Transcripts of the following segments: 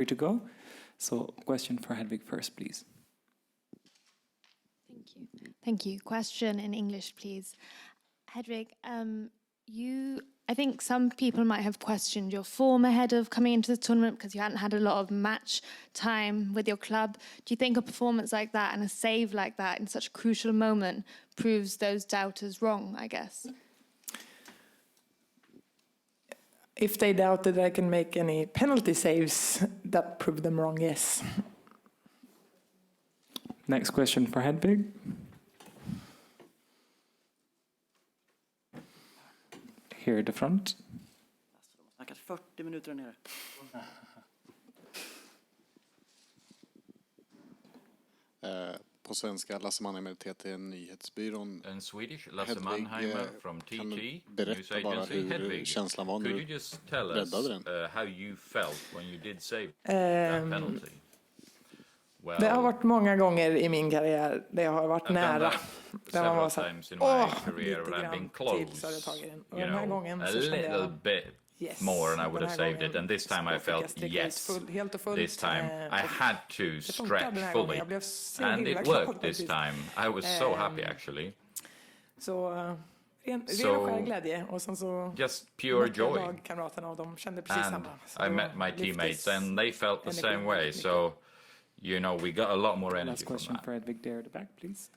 to go. So question for Hedvig first, please. Thank you. Thank you. Question in English, please. Hedvig, I think some people might have questioned your form ahead of coming into the tournament because you hadn't had a lot of match time with your club. Do you think a performance like that and a save like that in such a crucial moment proves those doubters wrong, I guess? If they doubted I can make any penalty saves, that proved them wrong, yes. Next question for Hedvig. Here at the front. De har snackat 40 minuter där nere. På svenska, Lasse Mannheimer, TT Nyhetsbyrån. In Swedish, Lasse Mannheimer from TT News Berätta bara Agency. hur Hedvig, känslan var could när you du just tell us räddade den? how you felt when you did save that penalty? Det har varit många gånger i min karriär där jag har varit nära. Där man var så här, lite grann till så hade jag tagit den. Och den här gången a så kände little jag bit yes. more and I would Den have här saved it. gången And this time I så fick jag felt sträcka yes. ut helt och fullt. This time I had to Det funkade stretch den här fully. gången. Jag blev så And himla it glad worked this faktiskt. time. I was so happy actually. Så ren och skär glädje. Och sen så just pure joy. lagkamraterna och de kände precis And samma. I met my teammates and they felt the same way. So, you know, we got a lot more energy Last from question that. for Hedvig there at the back, please.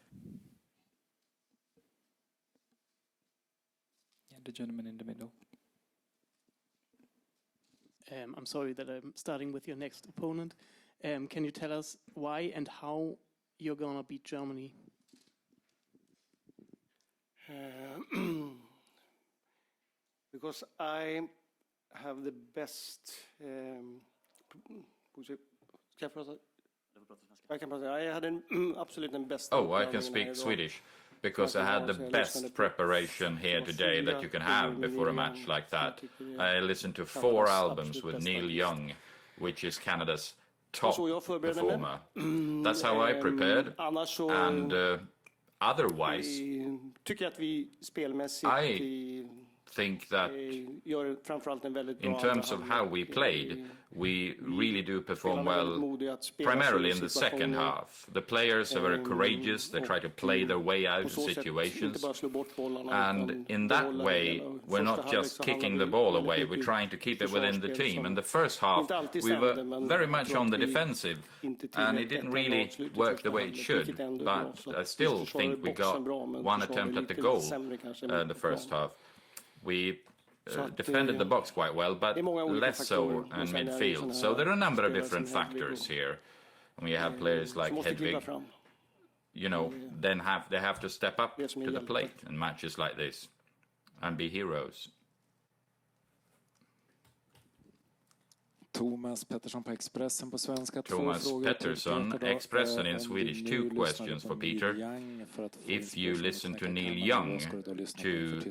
Yeah, the gentleman in the middle. I'm sorry that I'm starting with your next opponent. Can you tell us why and how you're going to beat Germany? Because I have the best... I had absolut den bästa... Oh, I can speak Swedish. Because I had the best preparation here today that you can have before a match like that. I listened to 4 albums with Neil Young, which is Canada's top performer. That's how I prepared. And otherwise, I think that in terms of how we played, we really do perform well, primarily in the second half. The players are very courageous, they try to play their way out of situations, and in that way, we're not just kicking the ball away, we're trying to keep it within the team. In the first half, we were very much on the defensive, and it didn't really work the way it should, but I still think we got one attempt at the goal the first half. We defended the box quite well, but less so in midfield. So there are a number of different factors here. When you have players like Hedvig, you know, then they have to step up to the plate in matches like this and be heroes. Thomas Pettersson på Expressen på svenska. Thomas Pettersson, Expressen in Swedish. 2 questions for Peter. If you listen to Neil Young to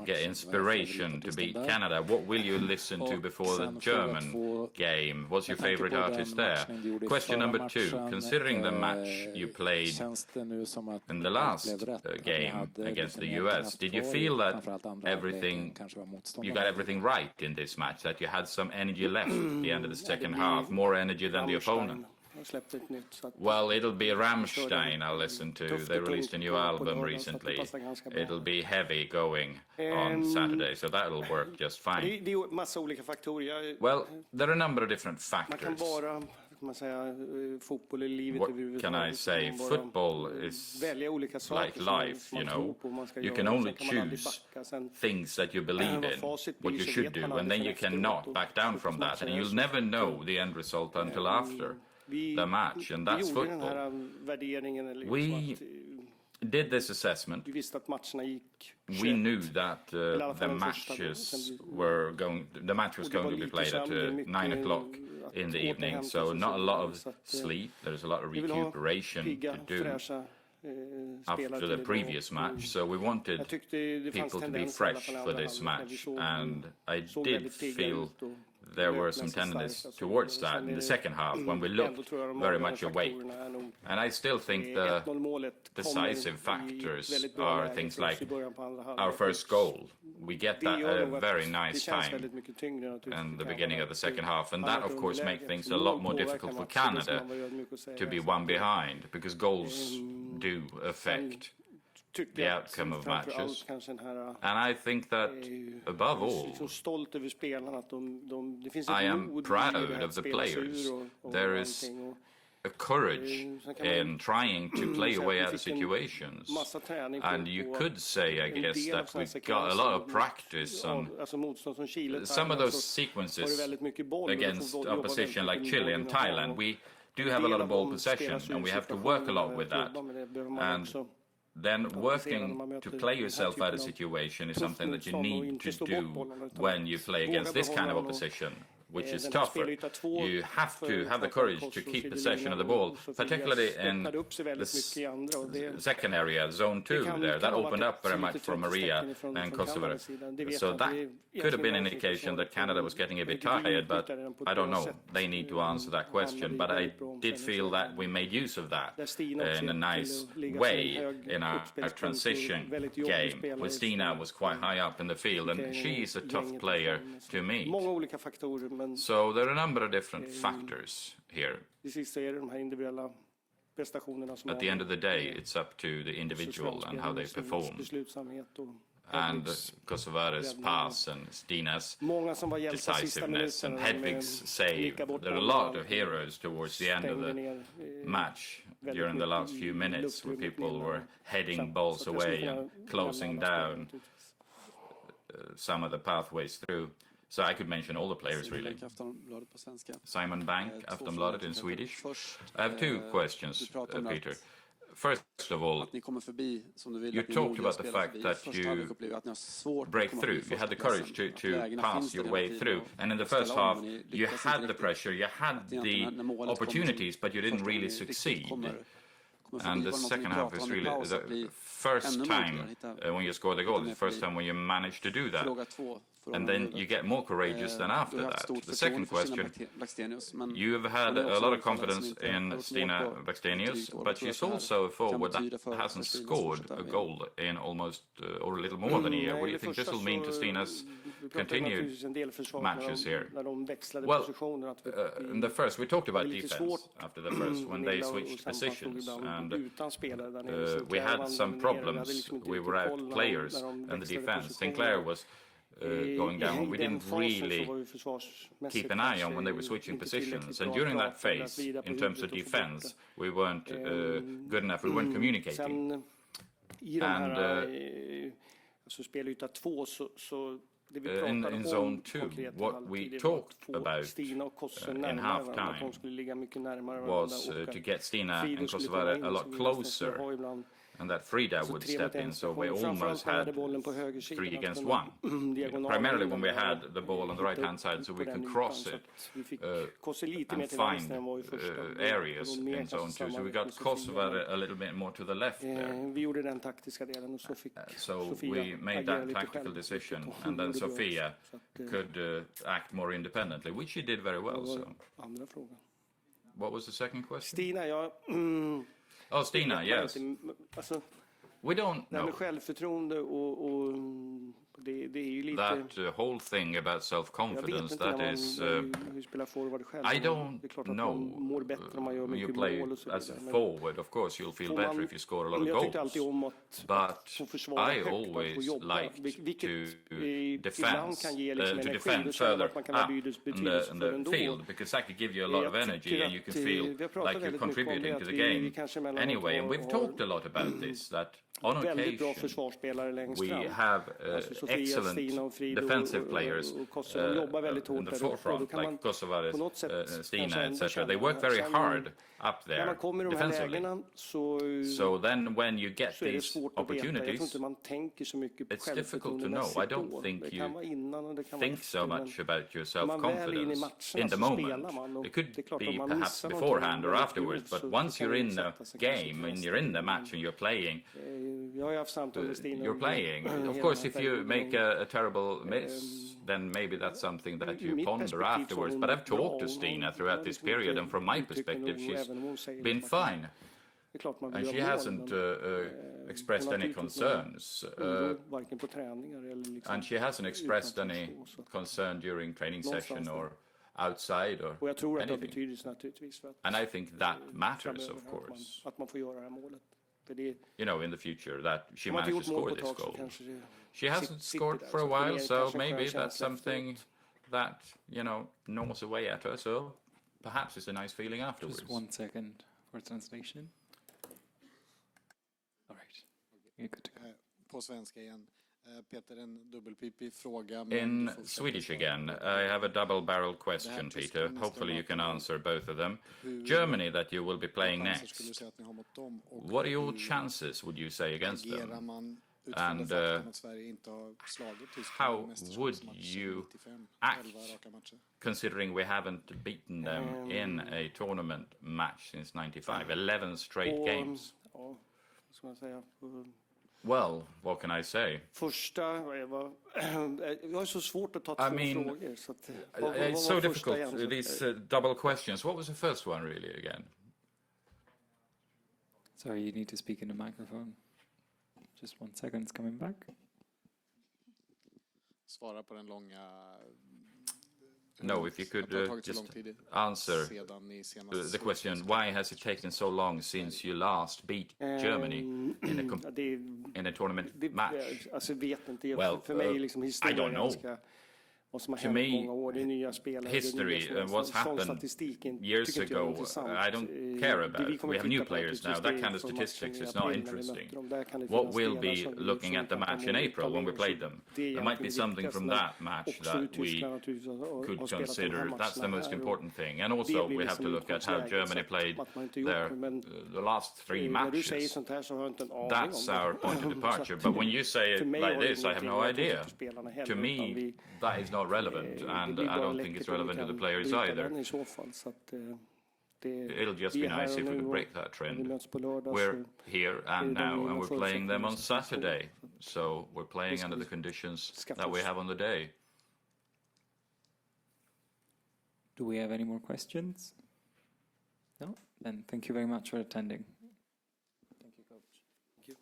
get inspiration to beat Canada, what will you listen to before the German game? What's your favorite artist there? Question number 2. Considering the match you played in the last game against the US, did you feel that you got everything right in this match, that you had some energy left at the end of the second half, more energy than the opponent? Well, it'll be Rammstein I'll listen to. They released a new album recently. It'll be heavy going on Saturday, so that'll work just fine. Well, there are a number of different factors. What can I say? Football is like life, you know. You can only choose things that you believe in, what you should do, and then you cannot back down from that. And you'll never know the end result until after the match, and that's football. We did this assessment. We knew that the match was going to be played at 9 o'clock in the evening, so not a lot of sleep. There's a lot of recuperation to do after the previous match, so we wanted people to be fresh for this match, and I did feel there were some tendencies towards that in the second half when we looked very much awake. And I still think the decisive factors are things like our first goal. We get that at a very nice time in the beginning of the second half. And that, of course, makes things a lot more difficult for Canada to be one behind, because goals do affect the outcome of matches. And I think that, above all, I am proud of the players. There is a courage in trying to play away out of situations. And you could say, I guess, that we got a lot of practice on some of those sequences against opposition like Chile and Thailand. We do have a lot of ball possession, and we have to work a lot with that. And then working to play yourself out of situation is something that you need to do when you play against this kind of opposition, which is tougher. You have to have the courage to keep possession of the ball, particularly in the second area, zone 2 there. That opened up very much for Maria and Kosovo. So that could have been an indication that Canada was getting a bit tired, but I don't know. They need to answer that question. But I did feel that we made use of that in a nice way in our transition game, where Stina was quite high up in the field, and she's a tough player to meet. So there are a number of different factors here. At the end of the day, it's up to the individual and how they perform. And Kosovare's pass and Stina's decisiveness and Hedvig's save. There are a lot of heroes towards the end of the match during the last few minutes, where people were heading balls away and closing down some of the pathways through. So I could mention all the players, really. Simon Bank, Aftonbladet in Swedish. I have two questions, Peter. First of all, you talked about the fact that you break through. You had the courage to pass your way through. And in the first half, you had the pressure, you had the opportunities, but you didn't really succeed. And the second half is really the first time when you score the goal, the first time when you manage to do that. And then you get more courageous than after that. The second question, you have had a lot of confidence in Stina Blackstenius, but she's also a forward that hasn't scored a goal in almost, or a little more than a year. What do you think this will mean to Stina's continued matches here? Well, in the first, we talked about defense after the first, when they switched positions, and we had some problems. We were out players in the defense. Sinclair was going down. We didn't really keep an eye on when they were switching positions. And during that phase, in terms of defense, we weren't good enough. We weren't communicating. And in zone 2, what we talked about in half-time was to get Stina and Kosovo a lot closer, and that Frida would step in, so we almost had 3 against 1. Primarily when we had the ball on the right-hand side, so we can cross it and find areas in zone 2. So we got Kosovo a little bit more to the left there. So we made that tactical decision, and then Sofia could act more independently, which she did very well. So, what was the second question? Stina, Oh, Stina, yes. We don't know. That whole thing about self-confidence, that is, I don't know. When you play as a forward, of course, you'll feel better if you score a lot of goals. But I always liked to defend further up in the field, because that could give you a lot of energy and you can feel like you're contributing to the game. Anyway, and we've talked a lot about this, that on occasion we have excellent defensive players in the forefront, like Kosovo, Stina, etc. They work very hard up there defensively. So then when you get these opportunities, it's difficult to know. I don't think you think so much about your self-confidence in the moment. It could be perhaps beforehand or afterwards, but once you're in the game and you're in the match and you're playing, Jag har ju haft samtal med Stina. you're playing. Of course, if you make a terrible miss, then maybe that's something that you ponder afterwards. But I've talked to Stina throughout this period, and from my perspective, she's been fine. And she hasn't expressed any concerns. And she hasn't expressed any concern during training session or outside or anything. And I think that matters, of course. You know, in the future, that she managed to score this goal. She hasn't scored for a while, so maybe that's something that, you know, gnaws away at her. So perhaps it's a nice feeling afterwards. Just 1 second for translation. All right. You're good to go. På svenska igen. Peter, en dubbelpipig fråga. In Swedish again, I have a double-barreled question, Peter. Hopefully you can answer both of them. Germany, that you will be playing next. What are your chances, would you say, against them? And how would you act, considering we haven't beaten them in a tournament match since 95, 11 straight games? Well, what can I say? I mean, it's so difficult, these double questions. What was the first one, really, again? Sorry, you need to speak in the microphone. Just 1 second, it's coming back. Svara på den långa... No, if you could just answer the question, why has it taken so long since you last beat Germany in a tournament match? Well, I don't know. To me, history and what's happened years ago, I don't care about. We have new players now. That kind of statistics is not interesting. What we'll be looking at the match in April when we played them. There might be something from that match that we could consider. That's the most important thing. And also we have to look at how Germany played the last 3 matches. That's our point of departure. But when you say it like this, I have no idea. To me, that is not relevant, and I don't think it's relevant to the players either. It'll just be nice if we could break that trend. We're here and now, and we're playing them on Saturday, so we're playing under the conditions that we have on the day. Do we have any more questions? No? Then thank you very much for attending. Thank you, Coach. Thank you.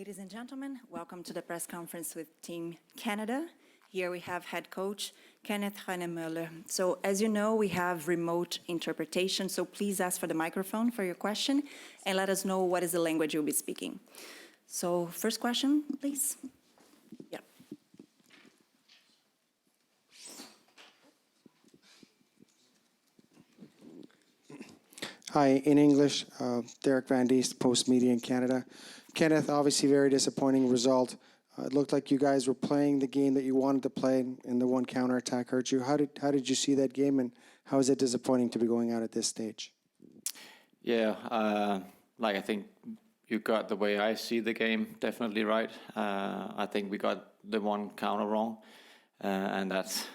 Ladies and gentlemen, welcome to the press conference with Team Canada. Here we have head coach Kenneth Heinemöller. So as you know, we have remote interpretation, so please ask for the microphone for your question and let us know what is the language you'll be speaking. So first question, please. Yeah. Hi, in English, Derek Van Diest, Post Media in Canada. Kenneth, obviously very disappointing result. It looked like you guys were playing the game that you wanted to play, and the one counterattack hurt you. How did you see that game, and how is it disappointing to be going out at this stage? Yeah, I think you got the way I see the game definitely right. I think we got the one counter wrong, and that's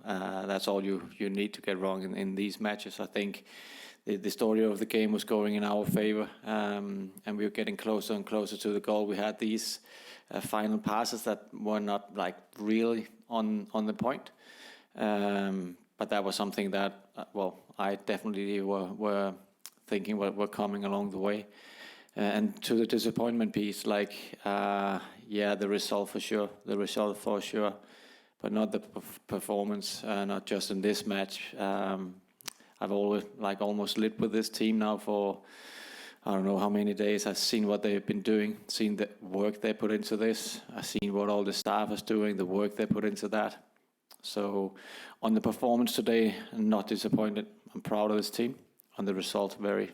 that's all you need to get wrong in these matches. I think the story of the game was going in our favor, and we were getting closer and closer to the goal. We had these final passes that were not really on the point, but that was something that I definitely were thinking were coming along the way. And to the disappointment piece, the result for sure, but not the performance, not just in this match. I've always almost lived with this team now for I don't know how many days. I've seen what they've been doing, seen the work they put into this. I've seen what all the staff is doing, the work they put into that. So on the performance today, I'm not disappointed. I'm proud of this team. On the result, very.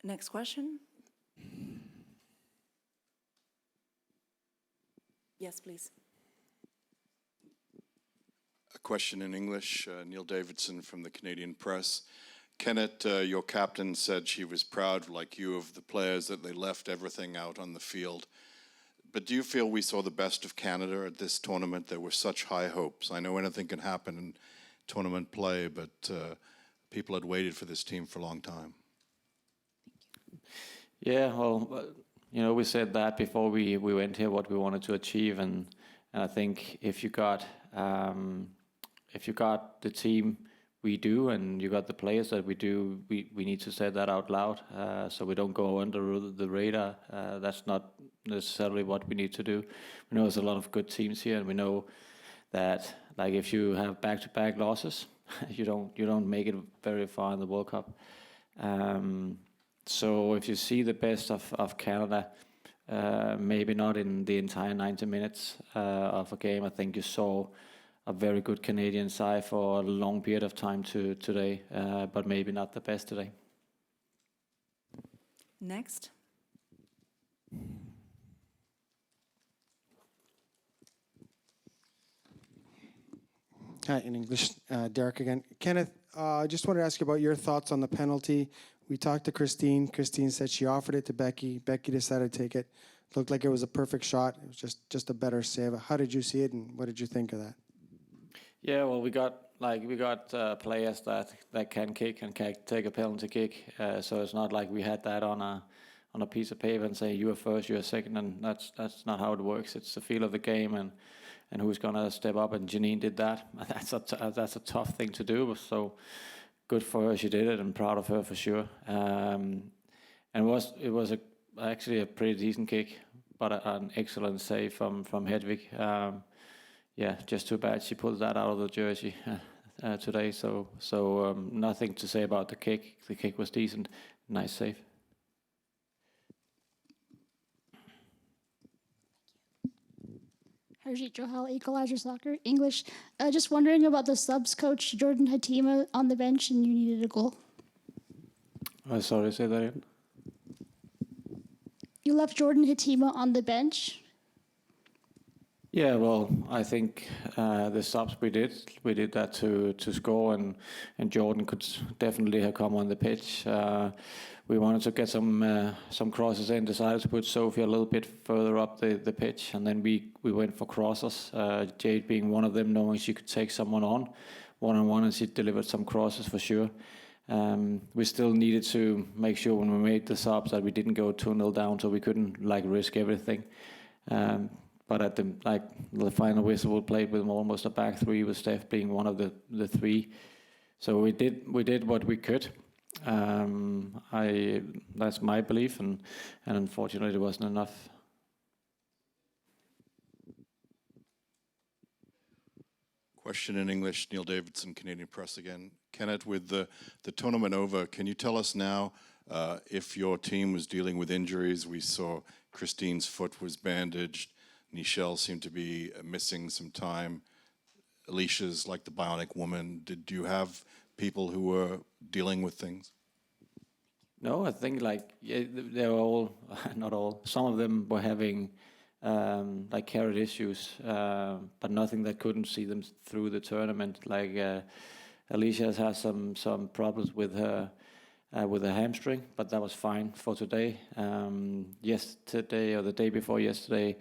Next question. Yes, please. A question in English. Neil Davidson from the Canadian Press. Kenneth, your captain, said she was proud, like you, of the players, that they left everything out on the field. But do you feel we saw the best of Canada at this tournament? There were such high hopes. I know anything can happen in tournament play, but people had waited for this team for a long time. Yeah, well, we said that before we went here, what we wanted to achieve, and I think if you got the team we do, and you got the players that we do, we need to say that out loud, so we don't go under the radar. That's not necessarily what we need to do. We know there's a lot of good teams here, and we know that if you have back-to-back losses, you don't make it very far in the World Cup. So if you see the best of Canada, maybe not in the entire 90 minutes of a game, I think you saw a very good Canadian side for a long period of time today, but maybe not the best today. Next. Hi, in English, Derek again. Kenneth, I just wanted to ask you about your thoughts on the penalty. We talked to Christine. Christine said she offered it to Becky. Becky decided to take it. Looked like it was a perfect shot. It was just a better save. How did you see it, and what did you think of that? Yeah, well, we got players that can kick and can take a penalty kick. So it's not like we had that on a piece of paper and say you are first, you are second, and that's not how it works. It's the feel of the game and who's gonna step up. And Janine did that. That's a tough thing to do. So good for her, she did it, and proud of her for sure. And it was actually a pretty decent kick, but an excellent save from Hedvig. Yeah, just too bad she pulled that out of the jersey today. So nothing to say about the kick. The kick was decent, nice save. Harjit Johal, Equalizer Soccer, English. Just wondering about the subs coach, Jordan Hatima, on the bench, and you needed a goal. Sorry, say that again. You left Jordan Hatima on the bench. Yeah, well, I think the subs we did that to score, and Jordan could definitely have come on the pitch. We wanted to get some crosses in, decided to put Sophie a little bit further up the pitch, and then we went for crosses, Jade being one of them, knowing she could take someone on one-on-one, and she delivered some crosses for sure. We still needed to make sure when we made the subs that we didn't go 2-0 down, so we couldn't risk everything. But at the final whistle, we played with almost a back three, with Steph being one of the three. So we did what we could. That's my belief, and unfortunately, it wasn't enough. Question in English, Neil Davidson, Canadian Press again. Kenneth, with the tournament over, can you tell us now if your team was dealing with injuries? We saw Christine's foot was bandaged. Nichelle seemed to be missing some time. Alicia's like the bionic woman. Did you have people who were dealing with things? No, I think they were all, not all, some of them were having carried issues, but nothing that couldn't see them through the tournament. Alicia has had some problems with her hamstring, but that was fine for today. Yesterday or the day before yesterday,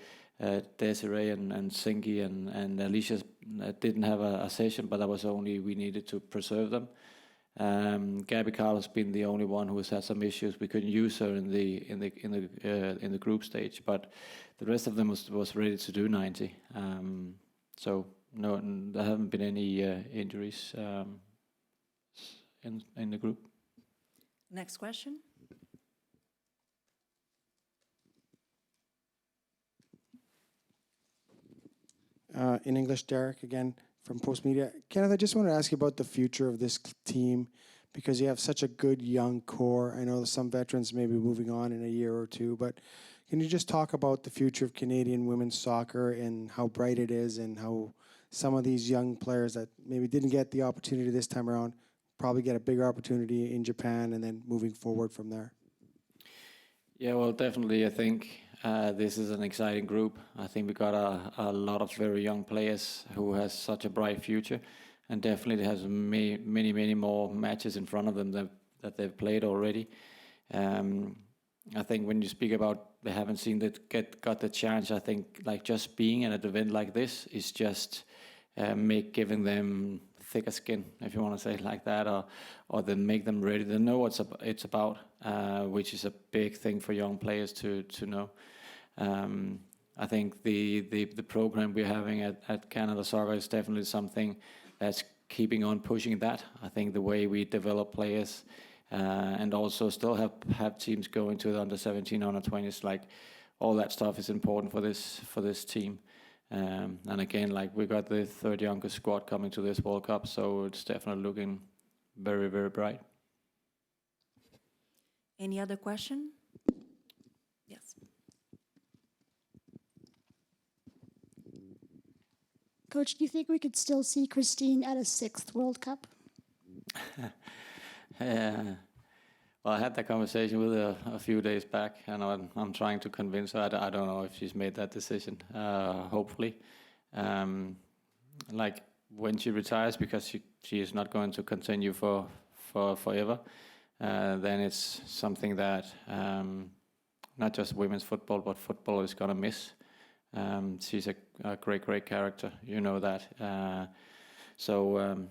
Desiree and Singy and Alicia didn't have a session, but that was only we needed to preserve them. Gabby Carl has been the only one who has had some issues. We couldn't use her in the group stage, but the rest of them was ready to do 90. So no, there haven't been any injuries in the group. Next question. In English, Derek again from Post Media. Kenneth, I just want to ask you about the future of this team, because you have such a good young core. I know some veterans may be moving on in a year or two, but can you just talk about the future of Canadian women's soccer and how bright it is, and how some of these young players that maybe didn't get the opportunity this time around probably get a bigger opportunity in Japan and then moving forward from there? Yeah, well, definitely. I think this is an exciting group. I think we got a lot of very young players who has such a bright future, and definitely has many more matches in front of them that they've played already. I think when you speak about they haven't seen that got the chance, I think just being at an event like this is just giving them thicker skin, if you want to say it like that, or then make them ready. They know what it's about, which is a big thing for young players to know. I think the program we're having at Canada Soccer is definitely something that's keeping on pushing that. I think the way we develop players and also still have teams going to the under 17, under 20s, all that stuff is important for this team. And again, we got the third youngest squad coming to this World Cup, so it's definitely looking very, very bright. Any other question? Yes. Coach, do you think we could still see Christine at a 6th World Cup? Well, I had that conversation with her a few days back, and I'm trying to convince her. I don't know if she's made that decision. Hopefully, when she retires, because she is not going to continue for forever, then it's something that not just women's football, but football is gonna miss. She's a great character, you know that. So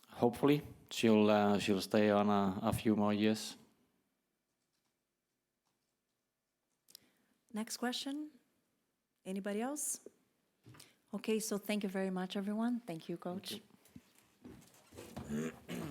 hopefully she'll stay on a few more years. Next question. Anybody else? Okay, so thank you very much, everyone. Thank you, Coach. Thank you.